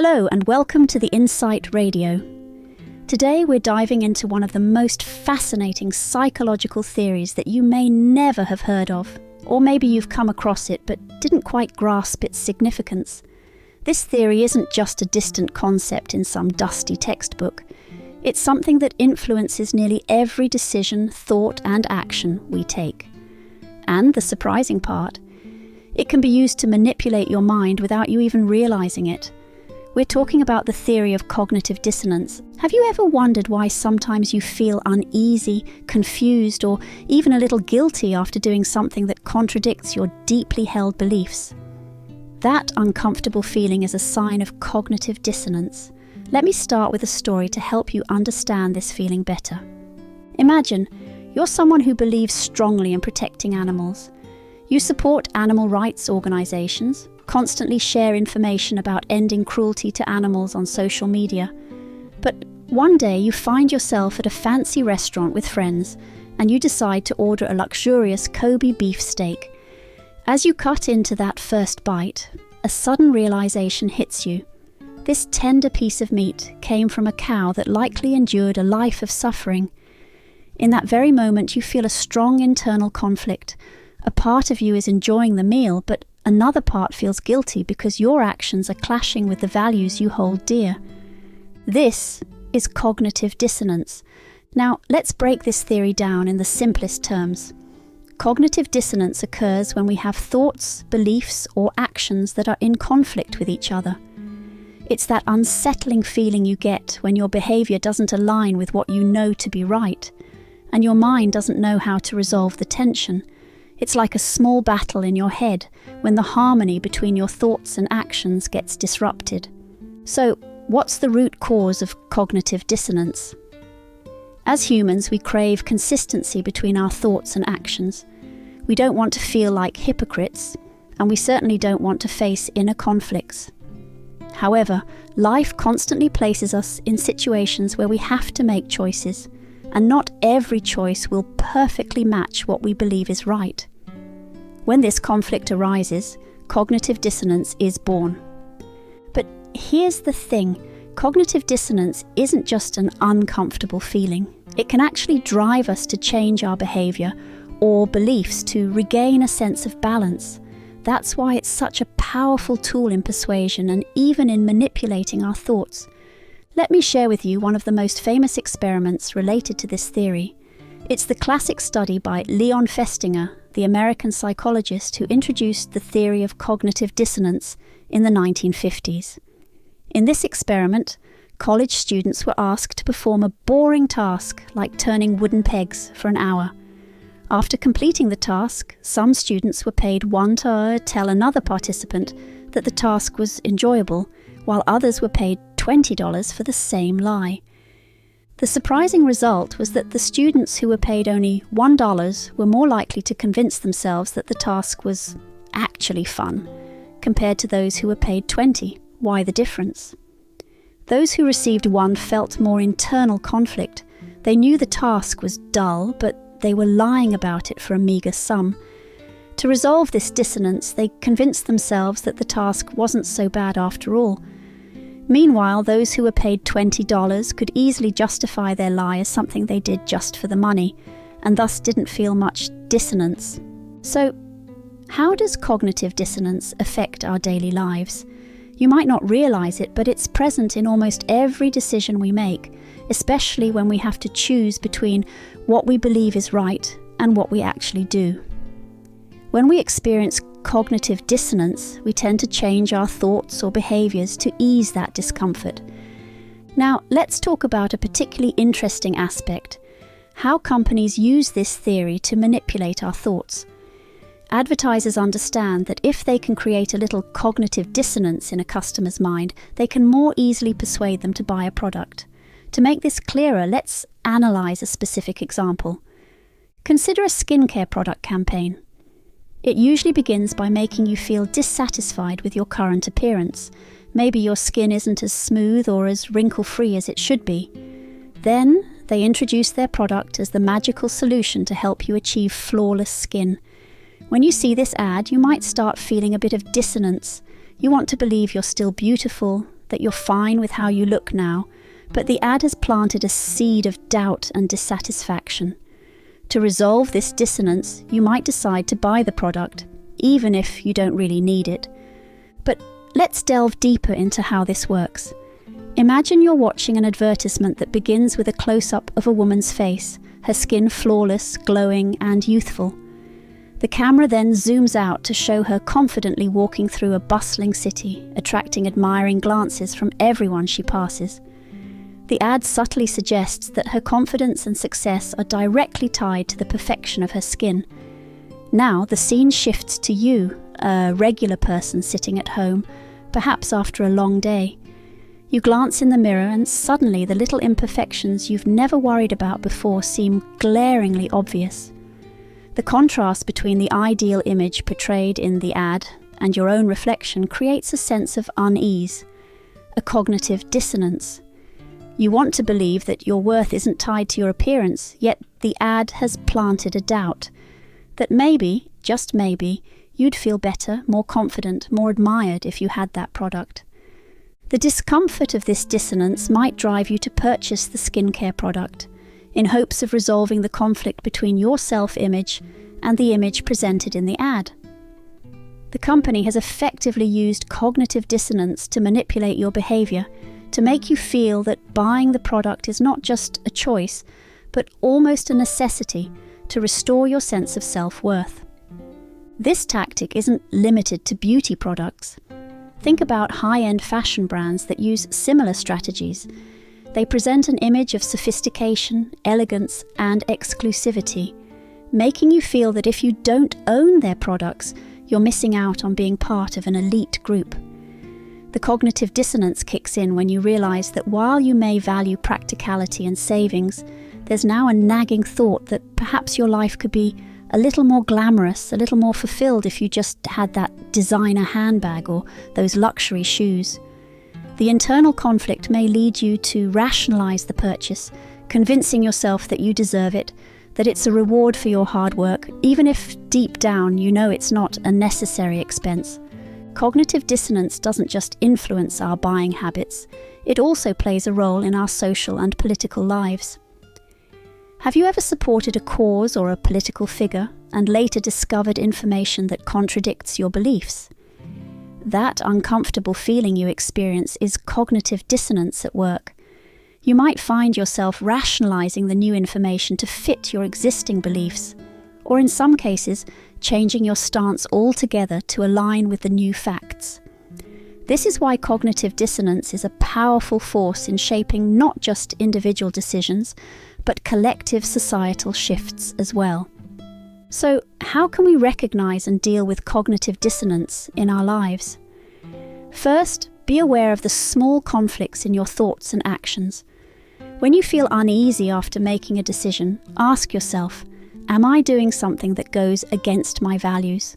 Hello and welcome to the Insight Radio. Today we're diving into one of the most fascinating psychological theories that you may never have heard of, or maybe you've come across it but didn't quite grasp its significance. This theory isn't just a distant concept in some dusty textbook. It's something that influences nearly every decision, thought and action we take. And the surprising part, it can be used to manipulate your mind without you even realizing it. We're talking about the theory of cognitive dissonance. Have you ever wondered why sometimes you feel uneasy, confused, or even a little guilty after doing something that contradicts your deeply held beliefs? That uncomfortable feeling is a sign of cognitive dissonance. Let me start with a story to help you understand this feeling better. Imagine you're someone who believes strongly in protecting animals. You support animal rights organizations, constantly share information about ending cruelty to animals on social media. But one day you find yourself at a fancy restaurant with friends and you decide to order a luxurious Kobe beef steak. As you cut into that first bite, a sudden realization hits you. This tender piece of meat came from a cow that likely endured a life of suffering. In that very moment you feel a strong internal conflict. A part of you is enjoying the meal, but another part feels guilty because your actions are clashing with the values you hold dear. This is cognitive dissonance. Now, let's break this theory down in the simplest terms. Cognitive dissonance occurs when we have thoughts, beliefs, or actions that are in conflict with each other. It's that unsettling feeling you get when your behavior doesn't align with what you know to be right, and your mind doesn't know how to resolve the tension. It's like a small battle in your head when the harmony between your thoughts and actions gets disrupted. So, what's the root cause of cognitive dissonance? As humans, we crave consistency between our thoughts and actions. We don't want to feel like hypocrites, and we certainly don't want to face inner conflicts. However, life constantly places us in situations where we have to make choices, and not every choice will perfectly match what we believe is right. When this conflict arises, cognitive dissonance is born. But here's the thing, cognitive dissonance isn't just an uncomfortable feeling. It can actually drive us to change our behavior or beliefs to regain a sense of balance. That's why it's such a powerful tool in persuasion and even in manipulating our thoughts. Let me share with you one of the most famous experiments related to this theory. It's the classic study by Leon Festinger, the American psychologist who introduced the theory of cognitive dissonance in the 1950s. In this experiment, college students were asked to perform a boring task like turning wooden pegs for an hour. After completing the task, some students were paid $1 to tell another participant that the task was enjoyable, while others were paid $20 for the same lie. The surprising result was that the students who were paid only $1 were more likely to convince themselves that the task was actually fun, compared to those who were paid $20. Why the difference? Those who received $1 felt more internal conflict. They knew the task was dull, but they were lying about it for a meagre sum. To resolve this dissonance, they convinced themselves that the task wasn't so bad after all. Meanwhile, those who were paid $20 could easily justify their lie as something they did just for the money, and thus didn't feel much dissonance. So, how does cognitive dissonance affect our daily lives? You might not realize it, but it's present in almost every decision we make, especially when we have to choose between what we believe is right and what we actually do. When we experience cognitive dissonance, we tend to change our thoughts or behaviors to ease that discomfort. Now, let's talk about a particularly interesting aspect: how companies use this theory to manipulate our thoughts. Advertisers understand that if they can create a little cognitive dissonance in a customer's mind, they can more easily persuade them to buy a product. To make this clearer, let's analyze a specific example. Consider a skincare product campaign. It usually begins by making you feel dissatisfied with your current appearance. Maybe your skin isn't as smooth or as wrinkle-free as it should be. Then, they introduce their product as the magical solution to help you achieve flawless skin. When you see this ad, you might start feeling a bit of dissonance. You want to believe you're still beautiful, that you're fine with how you look now, but the ad has planted a seed of doubt and dissatisfaction. To resolve this dissonance, you might decide to buy the product, even if you don't really need it. But let's delve deeper into how this works. Imagine you're watching an advertisement that begins with a close-up of a woman's face, her skin flawless, glowing, and youthful. The camera then zooms out to show her confidently walking through a bustling city, attracting admiring glances from everyone she passes. The ad subtly suggests that her confidence and success are directly tied to the perfection of her skin. Now the scene shifts to you, a regular person sitting at home, perhaps after a long day. You glance in the mirror and suddenly the little imperfections you've never worried about before seem glaringly obvious. The contrast between the ideal image portrayed in the ad and your own reflection creates a sense of unease, a cognitive dissonance. You want to believe that your worth isn't tied to your appearance, yet the ad has planted a doubt that maybe, just maybe, you'd feel better, more confident, more admired if you had that product. The discomfort of this dissonance might drive you to purchase the skincare product, in hopes of resolving the conflict between your self-image and the image presented in the ad. The company has effectively used cognitive dissonance to manipulate your behavior, to make you feel that buying the product is not just a choice, but almost a necessity to restore your sense of self-worth. This tactic isn't limited to beauty products. Think about high-end fashion brands that use similar strategies. They present an image of sophistication, elegance, and exclusivity, making you feel that if you don't own their products, you're missing out on being part of an elite group. The cognitive dissonance kicks in when you realize that while you may value practicality and savings, there's now a nagging thought that perhaps your life could be a little more glamorous, a little more fulfilled if you just had that designer handbag or those luxury shoes. The internal conflict may lead you to rationalize the purchase, convincing yourself that you deserve it, that it's a reward for your hard work, even if deep down you know it's not a necessary expense. Cognitive dissonance doesn't just influence our buying habits, it also plays a role in our social and political lives. Have you ever supported a cause or a political figure and later discovered information that contradicts your beliefs? That uncomfortable feeling you experience is cognitive dissonance at work. You might find yourself rationalizing the new information to fit your existing beliefs, or in some cases, changing your stance altogether to align with the new facts. This is why cognitive dissonance is a powerful force in shaping not just individual decisions, but collective societal shifts as well. So, how can we recognize and deal with cognitive dissonance in our lives? First, be aware of the small conflicts in your thoughts and actions. When you feel uneasy after making a decision, ask yourself, am I doing something that goes against my values?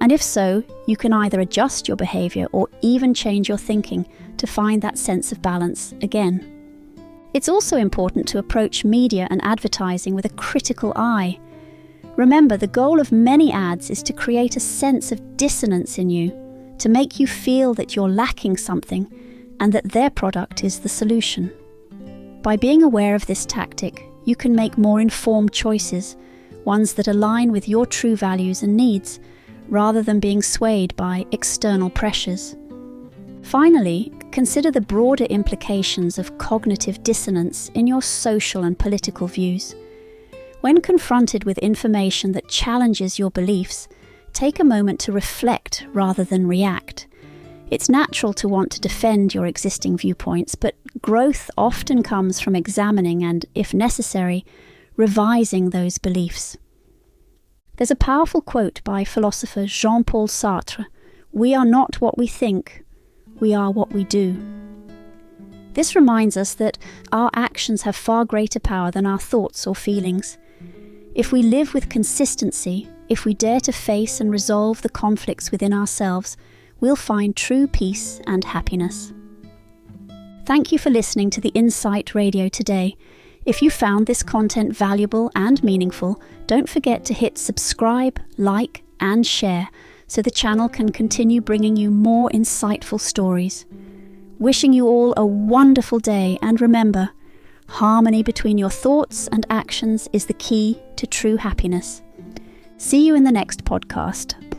And if so, you can either adjust your behavior or even change your thinking to find that sense of balance again. It's also important to approach media and advertising with a critical eye. Remember, the goal of many ads is to create a sense of dissonance in you, to make you feel that you're lacking something and that their product is the solution. By being aware of this tactic, you can make more informed choices, ones that align with your true values and needs, rather than being swayed by external pressures. Finally, consider the broader implications of cognitive dissonance in your social and political views. When confronted with information that challenges your beliefs, take a moment to reflect rather than react. It's natural to want to defend your existing viewpoints, but growth often comes from examining and, if necessary, revising those beliefs. There's a powerful quote by philosopher Jean-Paul Sartre: "We are not what we think, we are what we do." This reminds us that our actions have far greater power than our thoughts or feelings. If we live with consistency, if we dare to face and resolve the conflicts within ourselves, we'll find true peace and happiness. Thank you for listening to the Insight Radio today. If you found this content valuable and meaningful, don't forget to hit subscribe, like, and share so the channel can continue bringing you more insightful stories. Wishing you all a wonderful day, and remember, harmony between your thoughts and actions is the key to true happiness. See you in the next podcast.